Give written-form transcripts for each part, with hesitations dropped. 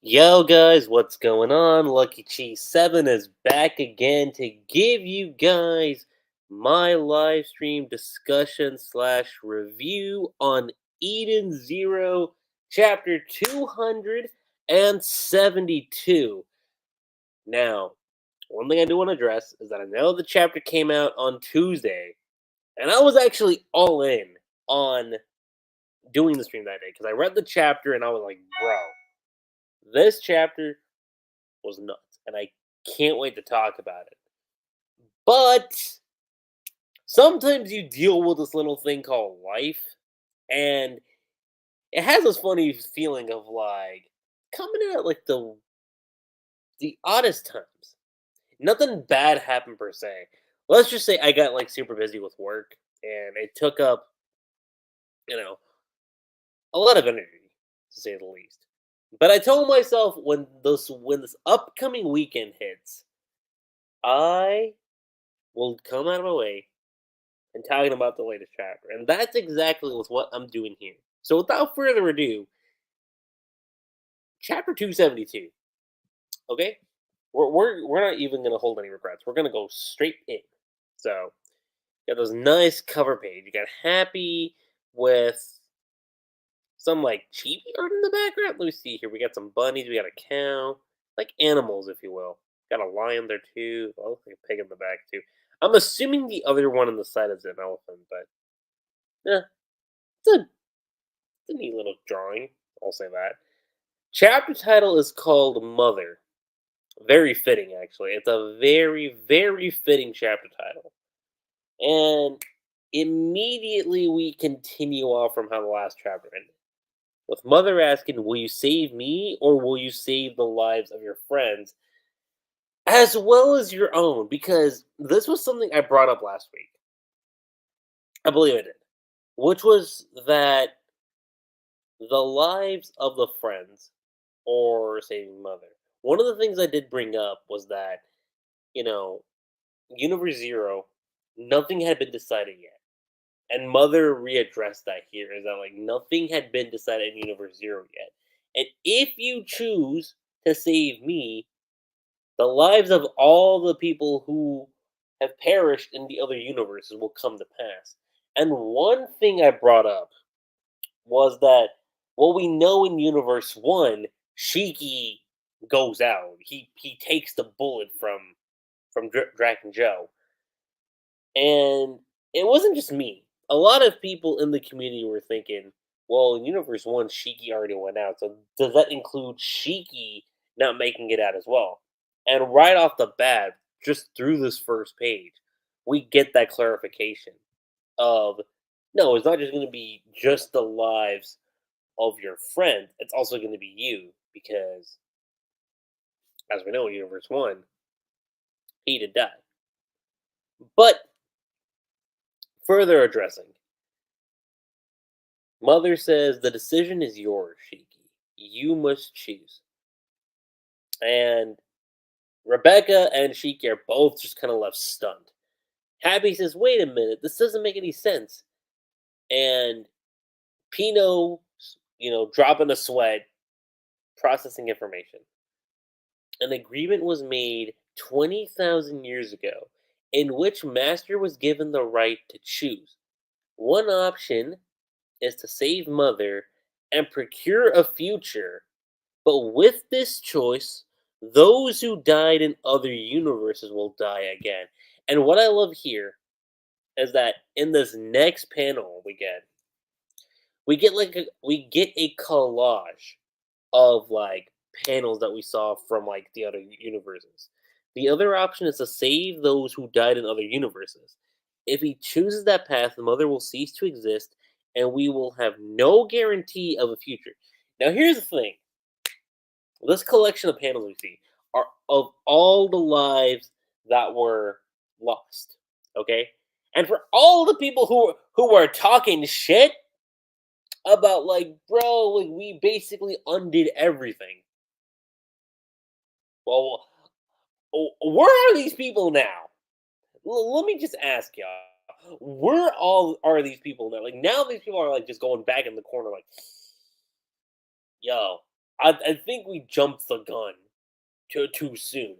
Yo guys, what's going on? Lucky Cheese 7 is back again to give you guys my live stream discussion slash review on Eden Zero chapter 272. Now, one thing I do want to address is that I know the chapter came out on Tuesday, and I was actually all in on doing the stream that day because I read the chapter and I was like, bro, this chapter was nuts, and I can't wait to talk about it. But sometimes you deal with this little thing called life, and it has this funny feeling of like coming in at like the oddest times. Nothing bad happened per se. Let's just say I got like super busy with work, and it took up you know a lot of energy to say the least. But I told myself when this upcoming weekend hits, I will come out of my way and talking about the latest chapter. And that's exactly what I'm doing here. So without further ado, chapter 272. Okay? We're not even gonna hold any regrets. We're gonna go straight in. So you got this nice cover page. You got happy with some like chibi art in the background. Let me see here. We got some bunnies, we got a cow, like animals, if you will. Got a lion there too. Oh, looks like a pig in the back too. I'm assuming the other one on the side is an elephant, but yeah, it's a neat little drawing. I'll say that. Chapter title is called Mother. Very fitting, actually. It's a very, very fitting chapter title. And immediately we continue off from how the last chapter ended. With Mother asking, will you save me or will you save the lives of your friends as well as your own? Because this was something I brought up last week. I believe I did. Which was that the lives of the friends or saving Mother. One of the things I did bring up was that, you know, Universe Zero, nothing had been decided yet. And Mother readdressed that here is that like nothing had been decided in Universe Zero yet. And if you choose to save me, the lives of all the people who have perished in the other universes will come to pass. And one thing I brought up was that what we know in Universe One, Shiki goes out. He takes the bullet from Dragon Joe, and it wasn't just me. A lot of people in the community were thinking, "Well, in Universe One, Shiki already went out, so does that include Shiki not making it out as well?" And right off the bat, just through this first page, we get that clarification of no, it's not just going to be just the lives of your friend, it's also going to be you because, as we know in Universe 1, he did die. But further addressing, Mother says the decision is yours, Shiki. You must choose. And Rebecca and Shiki are both just kind of left stunned. Happy says, wait a minute, this doesn't make any sense. And Pino, dropping a sweat, processing information. An agreement was made 20,000 years ago in which Master was given the right to choose. One option is to save Mother and procure a future, but with this choice, those who died in other universes will die again. And what I love here is that in this next panel we get a collage of like panels that we saw from like the other universes. The other option is to save those who died in other universes. If he chooses that path, the Mother will cease to exist and we will have no guarantee of a future. Now here's the thing. This collection of panels we see are of all the lives that were lost. Okay? And for all the people who are talking shit about like, bro, like we basically undid everything. Well, where are these people now? Let me just ask y'all. Where all are these people now? Like now, these people are like just going back in the corner, like, yo. I think we jumped the gun too soon.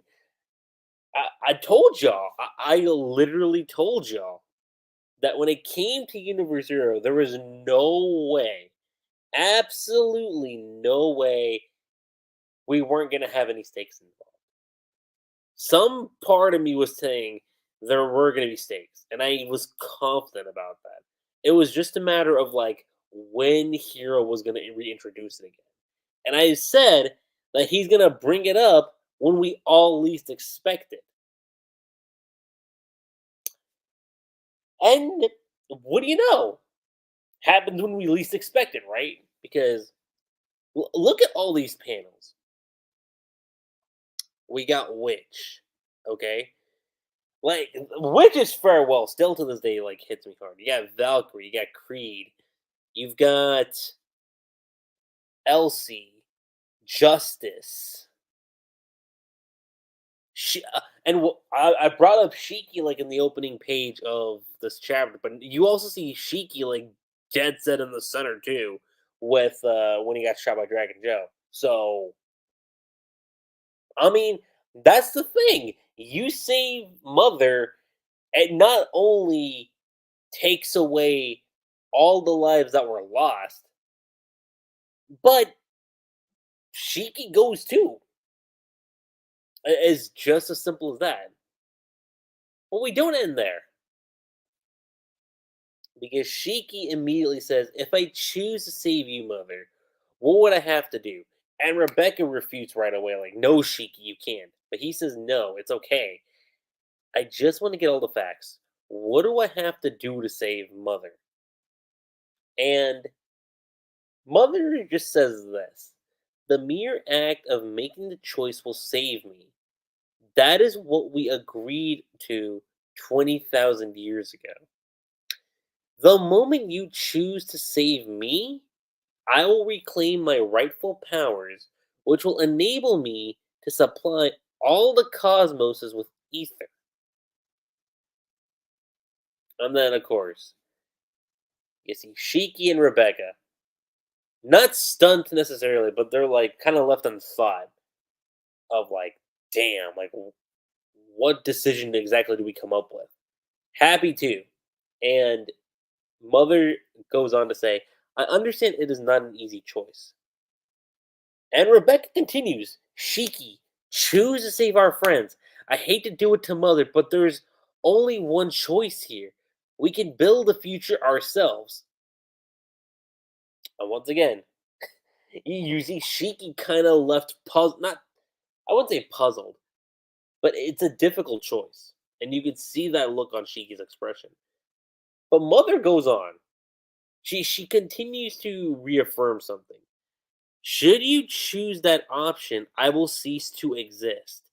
I told y'all. I literally told y'all that when it came to Universe Zero, there was no way, absolutely no way, we weren't gonna have any stakes involved. Some part of me was saying there were gonna be stakes, and I was confident about that. It was just a matter of like when Hero was gonna reintroduce it again. And I said that he's gonna bring it up when we all least expect it. And what do you know? Happens when we least expect it, right? Because look at all these panels. We got Witch, okay? Like Witch's farewell still to this day like hits me hard. You got Valkyrie, you got Creed, you've got Elsie, Justice. I brought up Shiki like in the opening page of this chapter, but you also see Shiki like dead set in the center too, with when he got shot by Dragon Joe. So I mean, that's the thing. You save Mother, it not only takes away all the lives that were lost, but Shiki goes too. It's just as simple as that. But we don't end there. Because Shiki immediately says, if I choose to save you, Mother, what would I have to do? And Rebecca refutes right away, like, no, Shiki, you can't. But he says, no, it's okay. I just want to get all the facts. What do I have to do to save Mother? And Mother just says this: the mere act of making the choice will save me. That is what we agreed to 20,000 years ago. The moment you choose to save me, I will reclaim my rightful powers, which will enable me to supply all the cosmoses with ether. And then, of course, you see Shiki and Rebecca. Not stunned necessarily, but they're like kind of left on thought of like, damn, like what decision exactly do we come up with? Happy too. And Mother goes on to say, I understand it is not an easy choice. And Rebecca continues, Shiki, choose to save our friends. I hate to do it to Mother, but there's only one choice here. We can build a future ourselves. And once again, you see Shiki kind of left puzzled, not, I wouldn't say puzzled, but it's a difficult choice. And you can see that look on Shiki's expression. But Mother goes on. She continues to reaffirm something. Should you choose that option, I will cease to exist.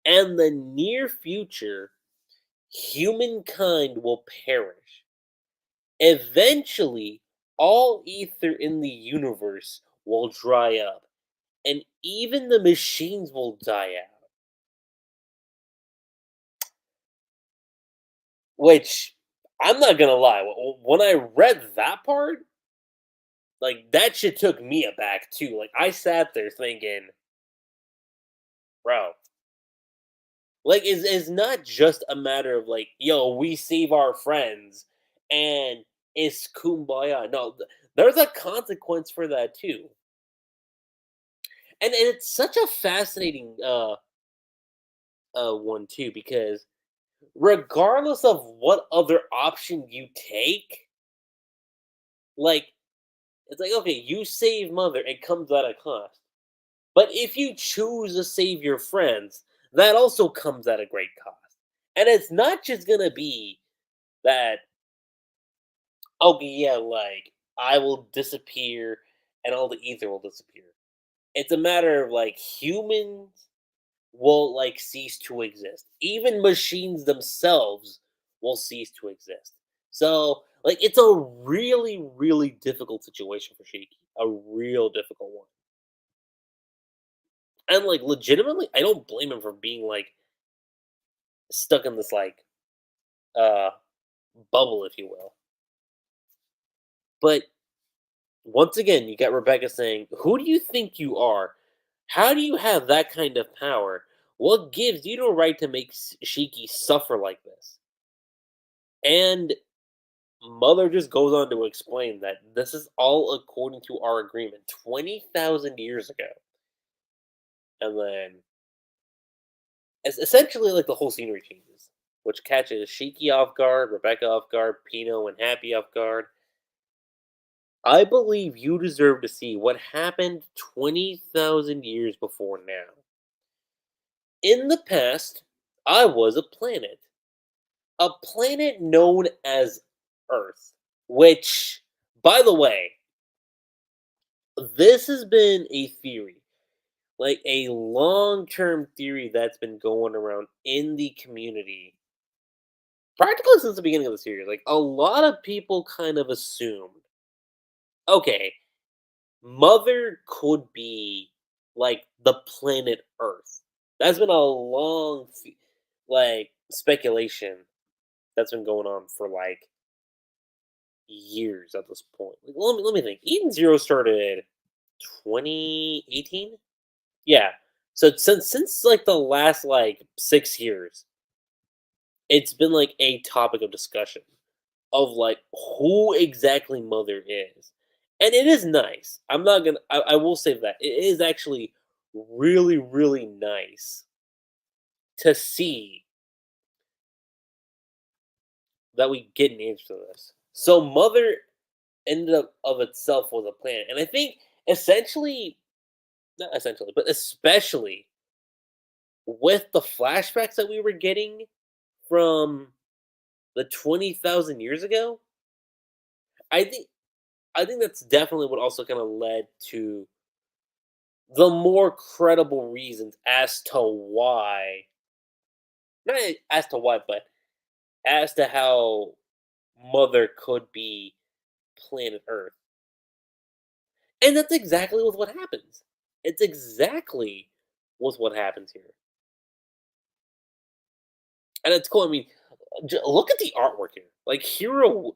And the near future, humankind will perish. Eventually, all ether in the universe will dry up, and even the machines will die out. Which, I'm not gonna lie, when I read that part, like that shit took me aback too. Like I sat there thinking, bro, like it's not just a matter of like, yo, we save our friends and it's kumbaya. No, there's a consequence for that too. And it's such a fascinating one too, because regardless of what other option you take, like it's like, okay, you save Mother, it comes at a cost. But if you choose to save your friends, that also comes at a great cost. And it's not just gonna be that, okay, yeah, like I will disappear and all the ether will disappear. It's a matter of like humans will like cease to exist. Even machines themselves will cease to exist. So, like, it's a really, really difficult situation for Shiki. A real difficult one. And like legitimately, I don't blame him for being like stuck in this like uh bubble, if you will. But Once again, you got Rebecca saying, "Who do you think you are? How do you have that kind of power? What gives you the right to make Shiki suffer like this?" And Mother just goes on to explain that this is all according to our agreement 20,000 years ago. And then, essentially, like the whole scenery changes, which catches Shiki off guard, Rebecca off guard, Pino and Happy off guard. I believe you deserve to see what happened 20,000 years before now. In the past, I was a planet known as Earth, which, by the way, this has been a theory, like a long term theory that's been going around in the community practically since the beginning of the series. Like, a lot of people kind of assumed, okay, Mother could be like the planet Earth. That's been a long, like, speculation that's been going on for like years at this point. Like, let me think. Eden Zero started 2018. Yeah. So since like the last like 6 years, it's been like a topic of discussion of like who exactly Mother is. And it is nice. I'm not gonna I will say that. It is actually really, really nice to see that we get an answer to this. So Mother ended up of itself was a planet. And I think essentially not essentially, but especially with the flashbacks that we were getting from the 20,000 years ago, I think I think that's definitely what also kind of led to the more credible reasons as to why, not as to why, but as to how Mother could be planet Earth. And that's exactly with what happens. It's exactly with what happens here. And it's cool. I mean, look at the artwork here. Like Hero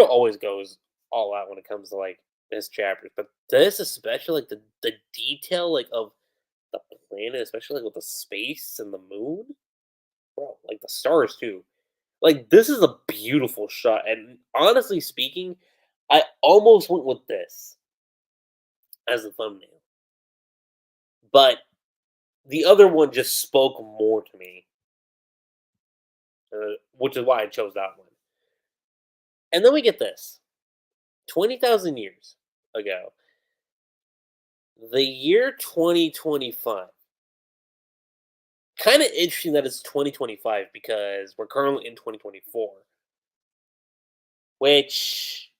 always goes all out when it comes to like his chapters, but this especially like the detail like of the planet, especially like with the space and the moon, bro, like the stars too. Like this is a beautiful shot, and honestly speaking, I almost went with this as the thumbnail, but the other one just spoke more to me, which is why I chose that one. And then we get this 20,000 years ago, the year 2025. Kind of interesting that it's 2025 because we're currently in 2024, which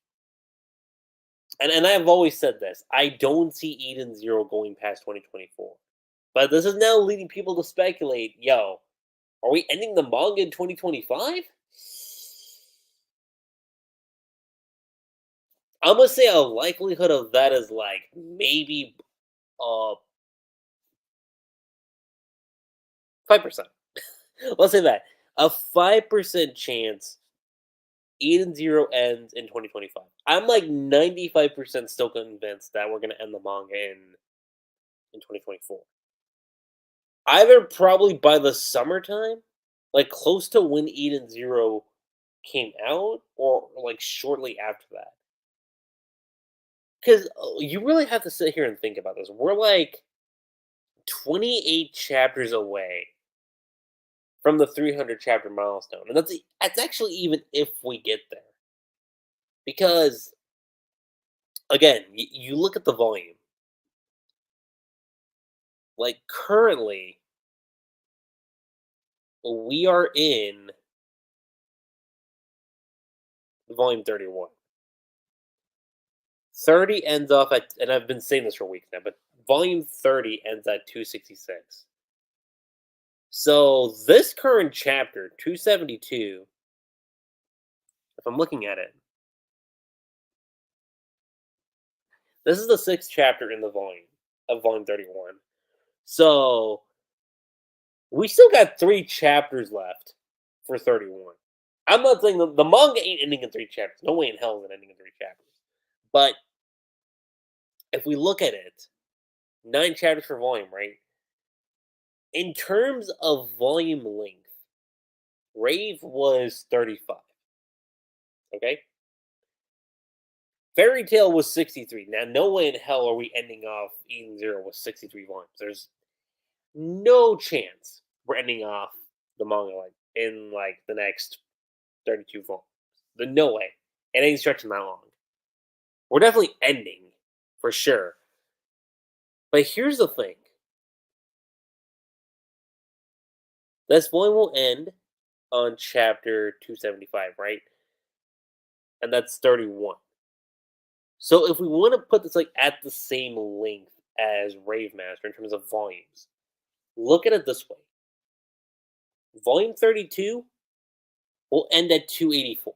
and I've always said this. I don't see Eden Zero going past 2024. But this is now leading people to speculate, yo, are we ending the manga in 2025? I'm gonna say a likelihood of that is like maybe 5%. Let's say that. A 5% chance Eden Zero ends in 2025. I'm like 95% still convinced that we're gonna end the manga in 2024. Either probably by the summertime, like close to when Eden Zero came out, or like shortly after that. Because you really have to sit here and think about this. We're like 28 chapters away from the 300 chapter milestone, and that's actually even if we get there. Because again, you look at the volume. Like currently, we are in volume 31. 30 ends off at, and I've been saying this for weeks now, but volume 30 ends at 266. So this current chapter, 272, if I'm looking at it, this is the sixth chapter in the volume of volume 31. So we still got 3 chapters left for 31. I'm not saying the manga ain't ending in 3 chapters. No way in hell is it ending in 3 chapters. But if we look at it, 9 chapters per volume, right? In terms of volume length, Rave was 35. Okay? Fairy Tale was 63. Now, no way in hell are we ending off Eden Zero with 63 volumes. There's no chance we're ending off the manga like in like the next 32 volumes. The no way. It ain't stretching that long. We're definitely ending for sure. But here's the thing. This volume will end on chapter 275, right? And that's 31. So if we want to put this like at the same length as Rave Master in terms of volumes, look at it this way. Volume 32 will end at 284.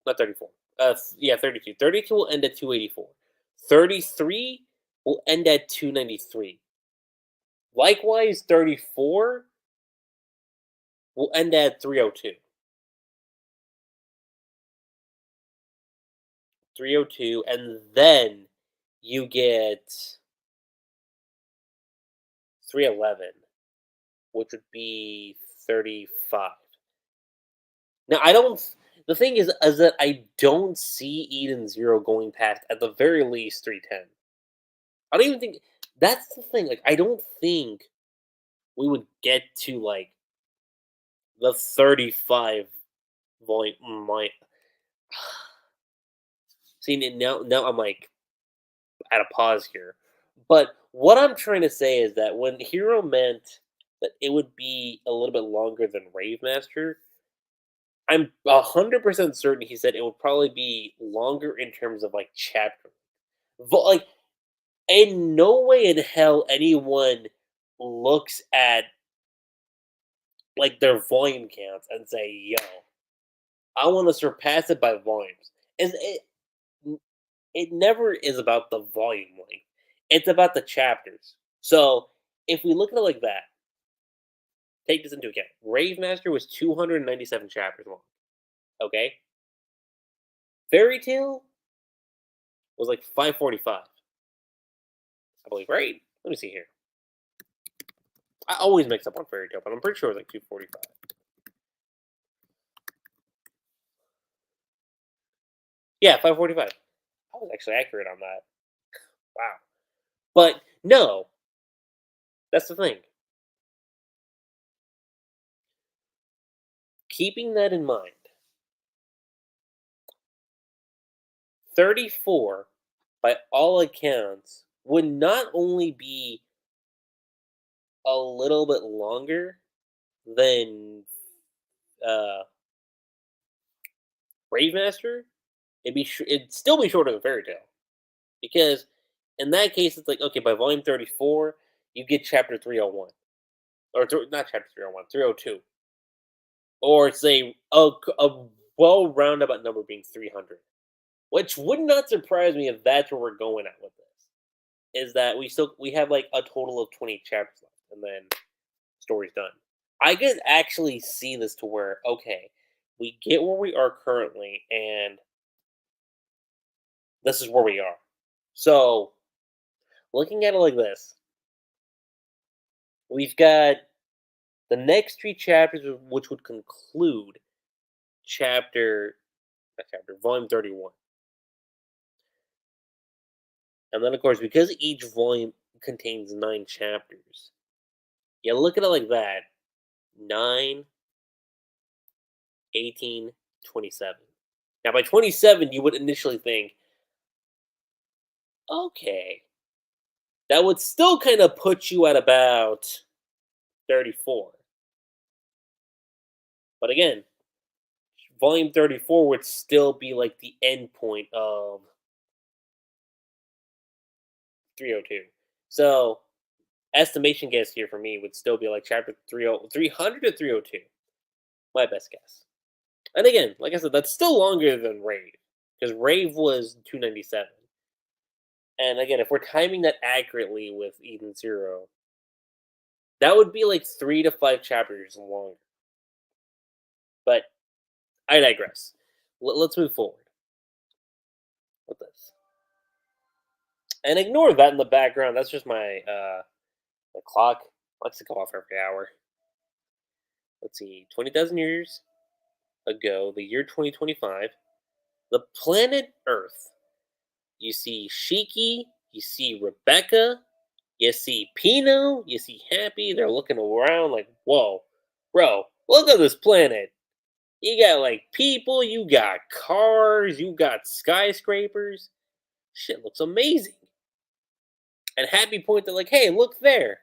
Not 34. Yeah, 32. 32 will end at 284. 33 will end at 293. Likewise, 34 will end at 302. 302, and then you get 311, which would be 35. Now, I don't. The thing is that I don't see Eden Zero going past at the very least 310. I don't even think that's the thing. Like, I don't think we would get to like the 35 volume. My see now I'm like at a pause here. But what I'm trying to say is that when Hero meant that it would be a little bit longer than Rave Master, I'm 100% certain he said it would probably be longer in terms of like chapter. Like, in no way in hell anyone looks at like their volume counts and say, "Yo, I want to surpass it by volumes." Is it never is about the volume length. It's about the chapters. So if we look at it like that, take this into account. Rave Master was 297 chapters long. Okay? Fairy Tale was like 545. I believe, right? Let me see here. I always mix up on Fairy Tale, but I'm pretty sure it was like 245. Yeah, 545. I was actually accurate on that. Wow. But no, that's the thing. Keeping that in mind, 34, by all accounts, would not only be a little bit longer than uh, Brave Master, it'd still be shorter than Fairy Tale. Because in that case, it's like, okay, by volume 34, you get chapter 301. Or not chapter 301, 302. Or say a well roundabout number being 300. Which would not surprise me if that's where we're going at with this. Is that we have like a total of 20 chapters left, and then story's done. I could actually see this to where, okay, we get where we are currently, and this is where we are. So, looking at it like this, we've got the next 3 chapters, which would conclude volume 31. And then, of course, because each volume contains 9 chapters, you look at it like that 9, 18, 27. Now, by 27, you would initially think, okay, that would still kind of put you at about 34. But again, volume 34 would still be like the end point of 302. So, estimation guess here for me would still be like chapter 300 to 302. My best guess. And again, like I said, that's still longer than Rave. Because Rave was 297. And again, if we're timing that accurately with Eden Zero, that would be like 3 to 5 chapters longer. But I digress. Let's move forward with this. And ignore that in the background. That's just my clock. Likes to go off every hour. Let's see, 20,000 years ago, the year 2025, the planet Earth. You see Shiki, you see Rebecca, you see Pino, you see Happy. They're looking around like, whoa, bro, look at this planet. You got like people, you got cars, you got skyscrapers. Shit looks amazing. And Happy pointed like, hey, look there.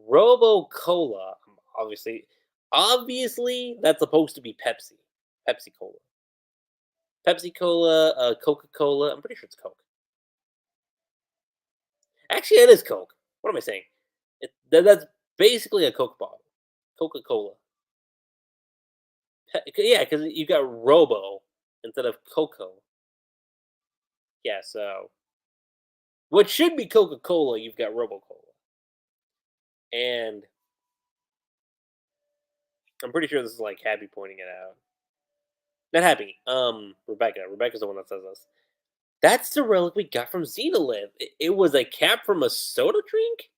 Robo Cola. Obviously, obviously that's supposed to be Pepsi. Pepsi Cola. Pepsi Cola, Coca Cola. I'm pretty sure it's Coke. Actually, it is Coke. What am I saying? That's basically a Coke bottle. Coca Cola. Yeah, because you got Robo instead of Coco. Yeah, so what should be Coca Cola, you've got Robo Cola. And I'm pretty sure this is like Happy pointing it out. Not Happy. Rebecca. Rebecca's the one that says this. That's the relic we got from Xenolith. It was a cap from a soda drink?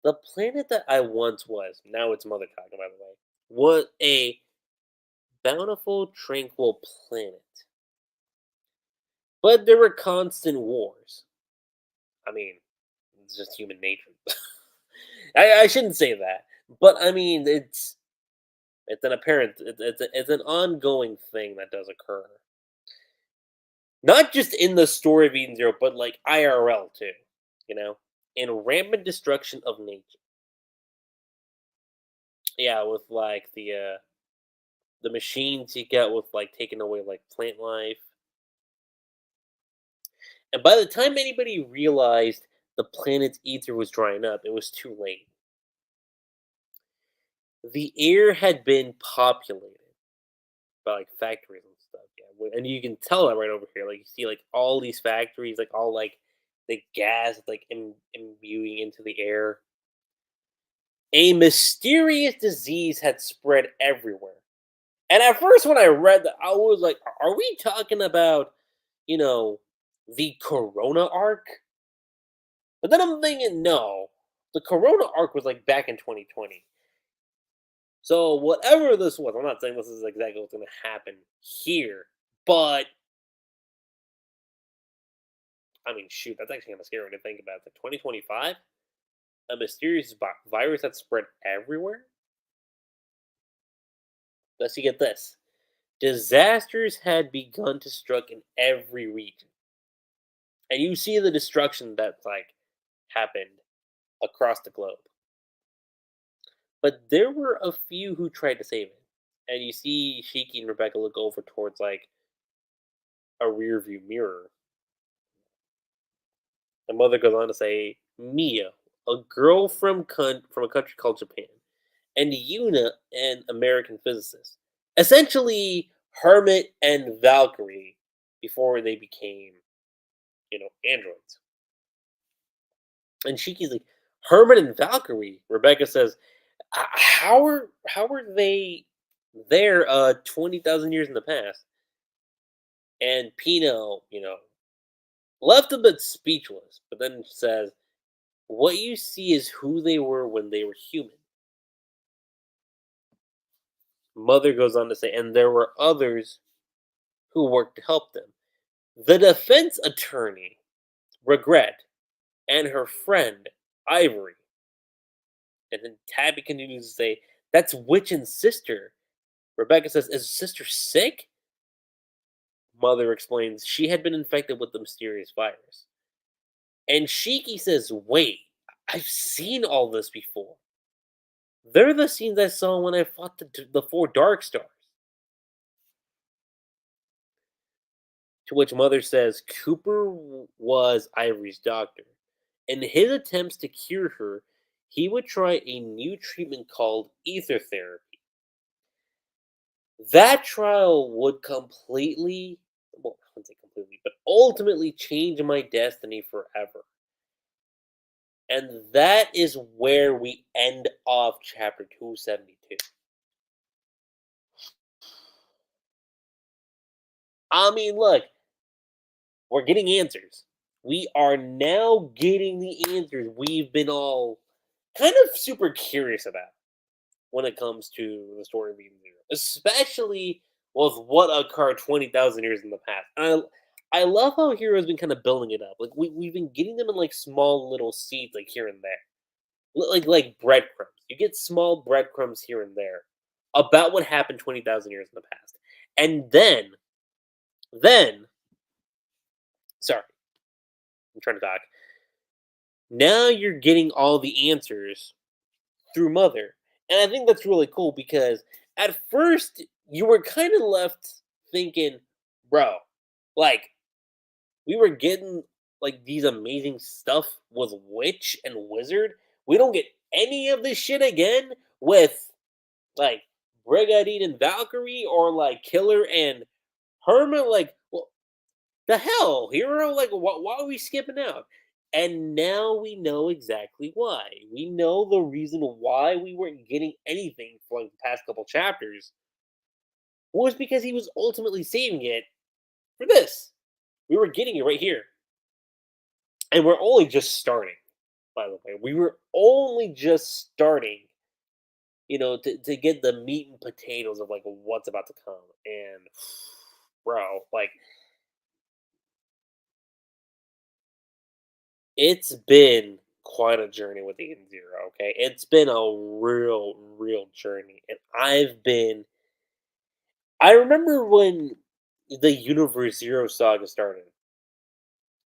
The planet that I once was, now it's Mother talking, by the way, was a bountiful, tranquil planet. But there were constant wars. I mean, it's just human nature. I shouldn't say that. But I mean, it's an apparent, it's an ongoing thing that does occur. Not just in the story of Eden Zero, but like IRL too, you know? In rampant destruction of nature. Yeah, with like the machines you get with like taking away like plant life. And by the time anybody realized the planet's ether was drying up, it was too late. The air had been populated by like factories and stuff. Yeah, and you can tell that right over here. Like you see like all these factories, like all like the gas like imbuing into the air. A mysterious disease had spread everywhere. And at first, when I read that, I was like, "Are we talking about, you know, the Corona arc?" But then I'm thinking, no, the Corona arc was like back in 2020. So whatever this was, I'm not saying this is exactly what's going to happen here, but I mean, shoot, that's actually kind of scary to think about. It's like 2025, a mysterious virus that spread everywhere. Let's you get this: disasters had begun to struck in every region, and you see the destruction that's like happened across the globe. But there were a few who tried to save it, and you see Shiki and Rebecca look over towards like a rear view mirror. The mother goes on to say, Mia, a girl from a country called Japan, and Yuna, an American physicist. Essentially, Hermit and Valkyrie before they became, androids. And Shiki's like, Hermit and Valkyrie. Rebecca says, how are they there 20,000 years in the past? And Pino, left a bit speechless, but then says, what you see is who they were when they were human. Mother goes on to say, and there were others who worked to help them. The defense attorney, Regret, and her friend, Ivory. And then Tabby continues to say, that's Witch and sister. Rebecca says, is sister sick? Mother explains she had been infected with the mysterious virus. And Shiki says, wait, I've seen all this before. They're the scenes I saw when I fought the four Dark Stars. To which Mother says Cooper was Ivory's doctor. In his attempts to cure her, he would try a new treatment called ether therapy. That trial would completely, well, I wouldn't say completely, but ultimately change my destiny forever. And that is where we end off chapter 272. I mean, look, We're getting answers. We are now getting the answers we've been all kind of super curious about when it comes to the story of Eden Zero, especially with what occurred 20,000 years in the past. I love how Hero's been kind of building it up. Like we've been getting them in like small little seeds, like here and there, like breadcrumbs. You get small breadcrumbs here and there about what happened 20,000 years in the past, and then, sorry, I'm trying to talk. Now you're getting all the answers through Mother. And I think that's really cool because at first you were kind of left thinking, bro, like we were getting like these amazing stuff with Witch and Wizard. We don't get any of this shit again with like Brigadier and Valkyrie or like Killer and Herma. Like, well, the hell, Hero? Like, why are we skipping out? And now we know exactly why. We know the reason why we weren't getting anything for like the past couple chapters was because he was ultimately saving it for this. We were getting it right here. And we're only just starting, by the way. We were only just starting, to get the meat and potatoes of like what's about to come. And bro, like it's been quite a journey with Eden Zero, okay? It's been a real journey. And I remember when the Universe Zero saga started,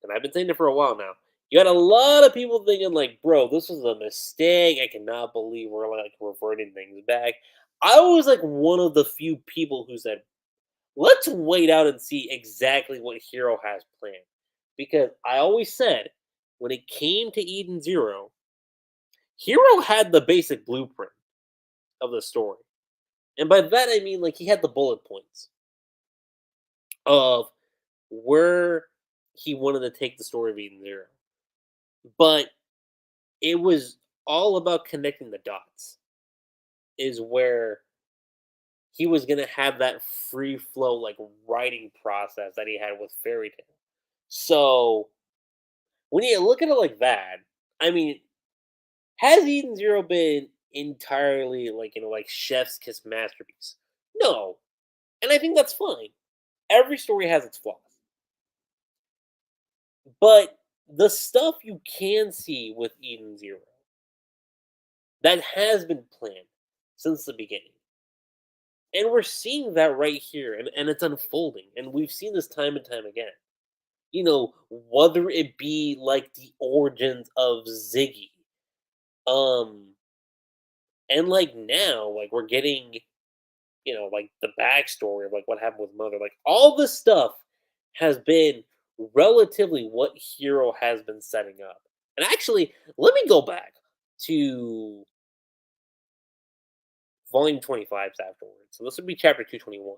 and I've been saying it for a while now. You had a lot of people thinking, like, bro, this was a mistake. I cannot believe we're like reverting things back. I was like one of the few people who said, let's wait out and see exactly what Hero has planned. Because I always said, when it came to Eden Zero, Hero had the basic blueprint of the story. And by that I mean like he had the bullet points of where he wanted to take the story of Eden Zero. But it was all about connecting the dots, is where he was gonna have that free flow like writing process that he had with Fairy Tale. So when you look at it like that, I mean, has Eden Zero been entirely like like chef's kiss masterpiece? No. And I think that's fine. Every story has its flaws. But the stuff you can see with Eden Zero that has been planned since the beginning. And we're seeing that right here, and it's unfolding. And we've seen this time and time again. Whether it be like the origins of Ziggy, um, and like now, like we're getting, like the backstory of like what happened with Mother. Like all this stuff has been relatively what Hero has been setting up. And actually, let me go back to volume 25 afterwards. So this would be chapter 221.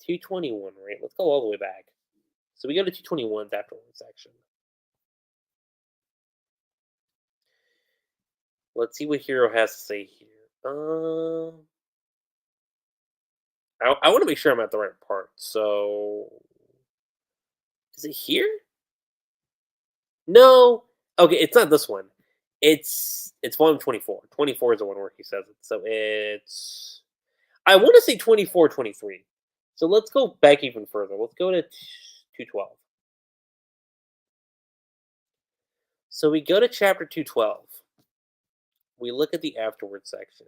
221, right? Let's go all the way back. So we go to 221's afterwards section. Let's see what Hero has to say here. I want to make sure I'm at the right part. So is it here? No. Okay, it's not this one. It's volume 24. 24 is the one where he says it. So it's I want to say 24, 23. So let's go back even further. Let's go to 212. So we go to chapter 212. We look at the afterward section.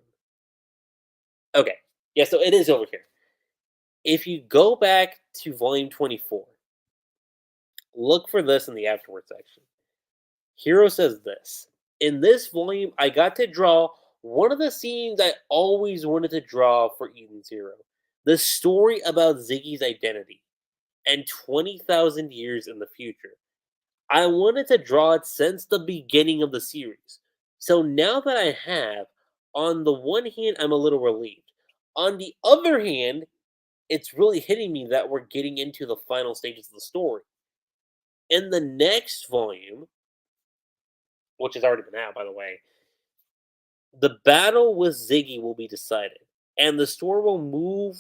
Okay. Yeah, so it is over here. If you go back to volume 24, look for this in the afterward section. Hero says this. In this volume, I got to draw one of the scenes I always wanted to draw for Eden Zero. The story about Ziggy's identity and 20,000 years in the future. I wanted to draw it since the beginning of the series. So now that I have, on the one hand, I'm a little relieved. On the other hand, it's really hitting me that we're getting into the final stages of the story. In the next volume, which has already been out, by the way, the battle with Ziggy will be decided, and the story will move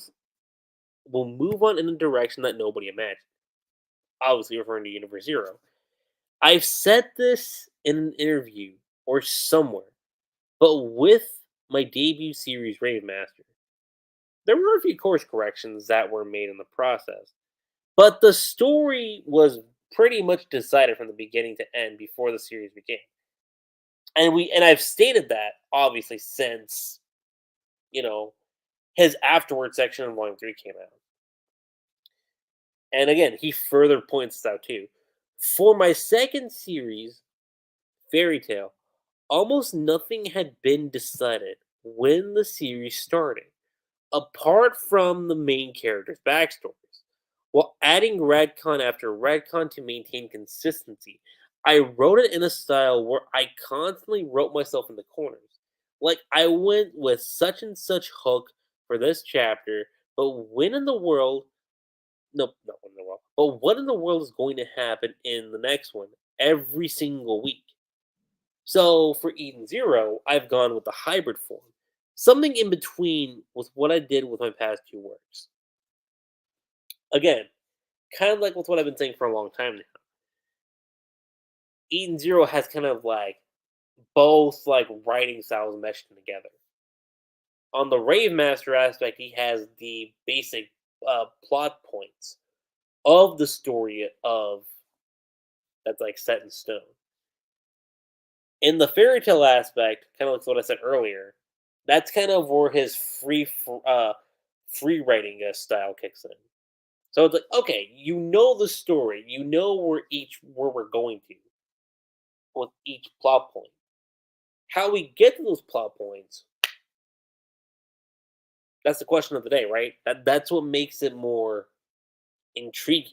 on in a direction that nobody imagined. obviously referring to Universe Zero. I've said this in an interview or somewhere, but with my debut series, Rave Master, there were a few course corrections that were made in the process. But the story was pretty much decided from the beginning to end before the series began. And I've stated that obviously since, you know, his afterward section in Volume 3 came out. And again, he further points this out too. For my second series, Fairy Tale, almost nothing had been decided when the series started, apart from the main characters' backstories. While adding retcon after retcon to maintain consistency, I wrote it in a style where I constantly wrote myself in the corners. Like I went with such and such hook for this chapter, but when in the world no, not when in the world. But what in the world is going to happen in the next one every single week? So for Eden Zero, I've gone with the hybrid form, something in between with what I did with my past two works. Again, kind of like with what I've been saying for a long time now. Eden Zero has kind of like both like writing styles meshed together. On the Rave Master aspect, he has the basic plot points of the story of that's like set in stone. In the fairy tale aspect, kind of like what I said earlier, that's kind of where his free writing style kicks in. So it's like, okay, you know the story, you know where we're going to with each plot point. How we get to those plot points, that's the question of the day, right? That's what makes it more intriguing.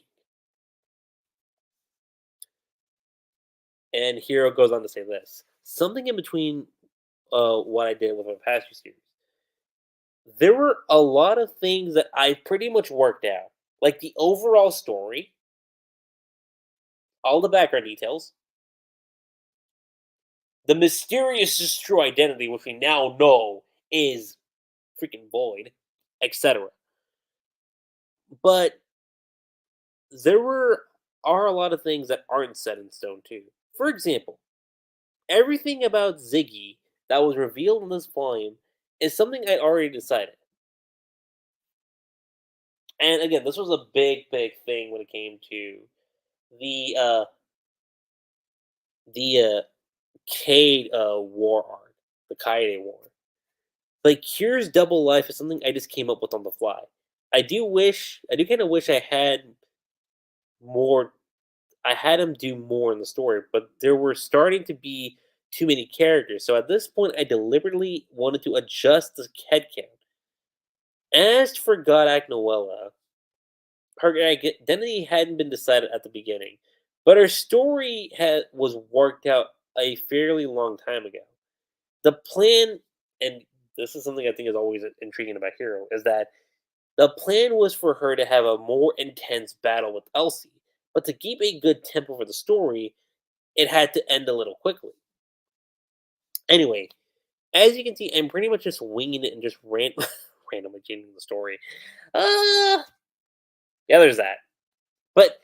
And Hero goes on to say this: something in between what I did with my past two series. There were a lot of things that I pretty much worked out, like the overall story, all the background details, the mysterious true identity, which we now know is freaking void, etc. But there are a lot of things that aren't set in stone too. For example, everything about Ziggy that was revealed in this volume is something I already decided. And again, this was a big thing when it came to the uh the Cade war arc, the Kaede war. Like Cure's double life is something I just came up with on the fly. I do kind of wish I had more. I had him do more in the story, but there were starting to be too many characters. So at this point, I deliberately wanted to adjust the head count. As for God Act Noella, her identity hadn't been decided at the beginning, but her story was worked out a fairly long time ago. The plan, and this is something I think is always intriguing about Hero, is that the plan was for her to have a more intense battle with Elsie, but to keep a good tempo for the story, it had to end a little quickly. Anyway, as you can see, I'm pretty much just winging it and just randomly changing the story. Uh, yeah, there's that. But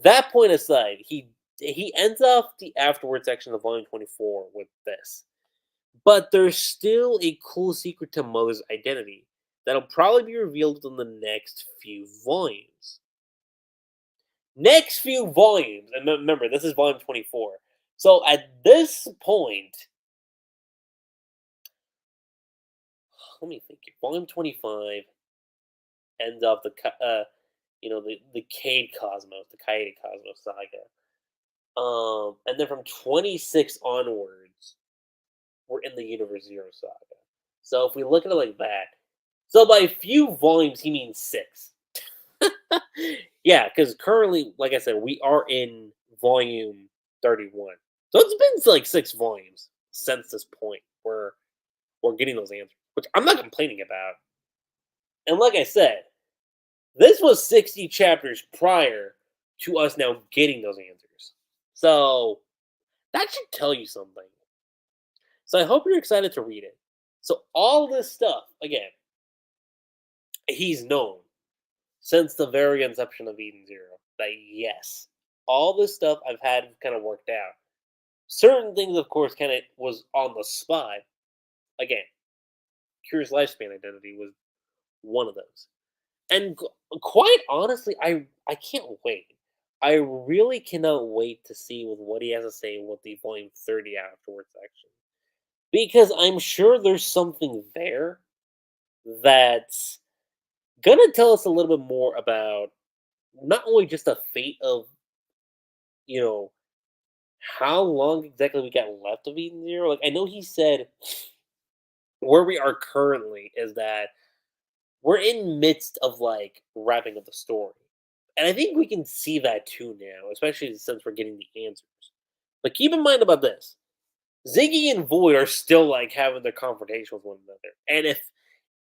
that point aside, he ends off the afterward section of volume 24 with this. But there's still a cool secret to Mother's identity that'll probably be revealed in the next few volumes. Next few volumes, and remember, this is volume 24. So at this point, let me think. Volume 25 ends off the Cade Cosmos, the Kaede Cosmos saga. And then from 26 onwards, we're in the Universe Zero saga. So if we look at it like that, so by few volumes he means six. Yeah, because currently, like I said, we are in volume 31. So it's been like 6 volumes since this point where we're getting those answers, which I'm not complaining about. And like I said, this was 60 chapters prior to us now getting those answers. So that should tell you something. So I hope you're excited to read it. So all this stuff, again, he's known since the very inception of Eden Zero. Like, yes, all this stuff I've had kind of worked out. Certain things, of course, kind of was on the spot. Again, Curious Lifespan Identity was one of those. And quite honestly, I can't wait. I really cannot wait to see with what he has to say with the volume 30 afterwards section. Because I'm sure there's something there that's gonna tell us a little bit more about not only just the fate of, you know, how long exactly we got left of Eden Zero. Like I know he said where we are currently is that we're in midst of like wrapping up the story. And I think we can see that too now, especially since we're getting the answers. But keep in mind about this. Ziggy and Void are still like having their confrontation with one another. And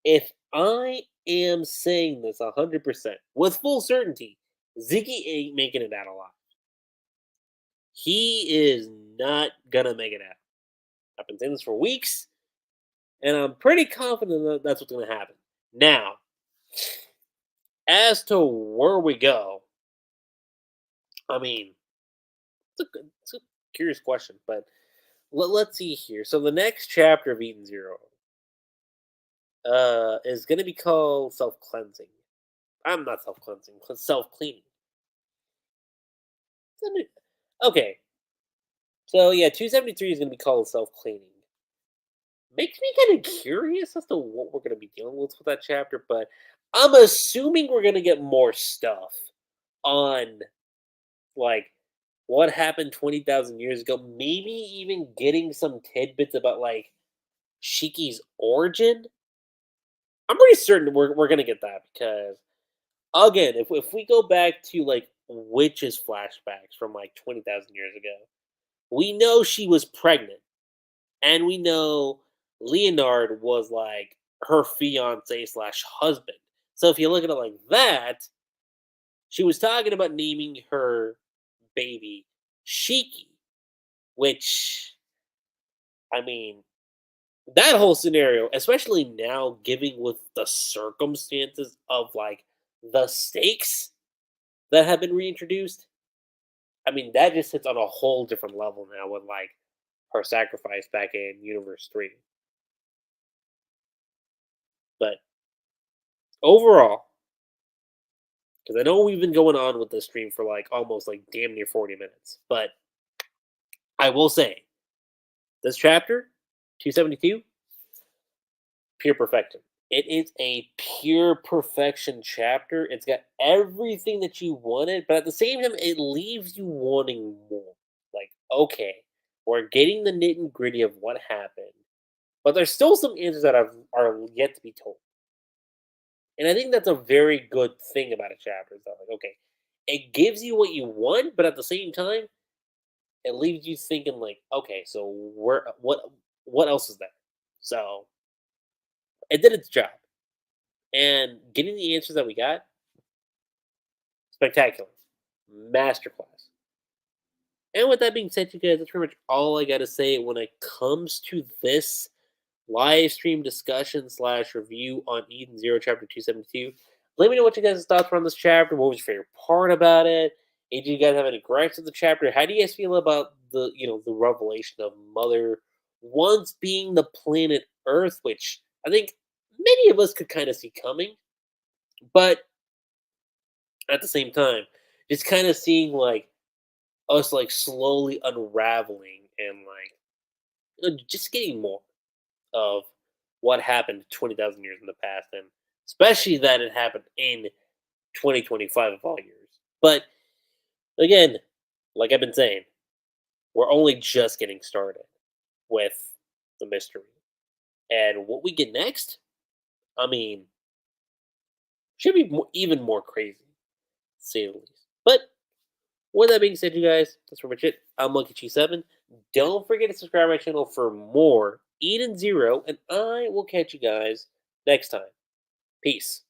if I am saying this 100% with full certainty, Ziggy ain't making it out alive. He is not gonna make it out. I've been saying this for weeks, and I'm pretty confident that that's what's gonna happen. Now, as to where we go, I mean, it's a curious question, but let's see here. So the next chapter of Eden Zero is going to be called self cleansing. I'm not self cleansing, self cleaning. Okay, so yeah, 273 is going to be called self cleaning. Makes me kind of curious as to what we're going to be dealing with that chapter, but I'm assuming we're going to get more stuff on like what happened 20,000 years ago. Maybe even getting some tidbits about like Shiki's origin. I'm pretty certain we're gonna get that because again, if we go back to like witches flashbacks from like 20,000 years ago, we know she was pregnant, and we know Leonard was like her fiance slash husband. So if you look at it like that, she was talking about naming her baby Shiki, which I mean that whole scenario, especially now, giving with the circumstances of like the stakes that have been reintroduced. I mean, that just hits on a whole different level now with like her sacrifice back in Universe 3. But overall, because I know we've been going on with this stream for like almost like damn near 40 minutes, but I will say this chapter, 272, pure perfection. It is a pure perfection chapter. It's got everything that you wanted, but at the same time, it leaves you wanting more. Like, okay, we're getting the nit and gritty of what happened, but there's still some answers that are yet to be told. And I think that's a very good thing about a chapter. Is that like, okay, it gives you what you want, but at the same time, it leaves you thinking like, okay, so what else is there? So it did its job. And getting the answers that we got, spectacular. Masterclass. And with that being said, you guys, that's pretty much all I got to say when it comes to this live stream discussion slash review on Eden Zero Chapter 272. Let me know what you guys' thoughts were on this chapter. What was your favorite part about it? Did you guys have any gripes with the chapter? How do you guys feel about the revelation of Mother once being the planet Earth, which I think many of us could kind of see coming, but at the same time, just kind of seeing like us like slowly unraveling and like just getting more of what happened 20,000 years in the past, and especially that it happened in 2025 of all years. But again, like I've been saying, we're only just getting started with the mystery. And what we get next, I mean, should be even more crazy, to say the least. But with that being said, you guys, that's pretty much it. I'm Monkey Chi 7. Don't forget to subscribe to my channel for more Eden Zero, and I will catch you guys next time. Peace.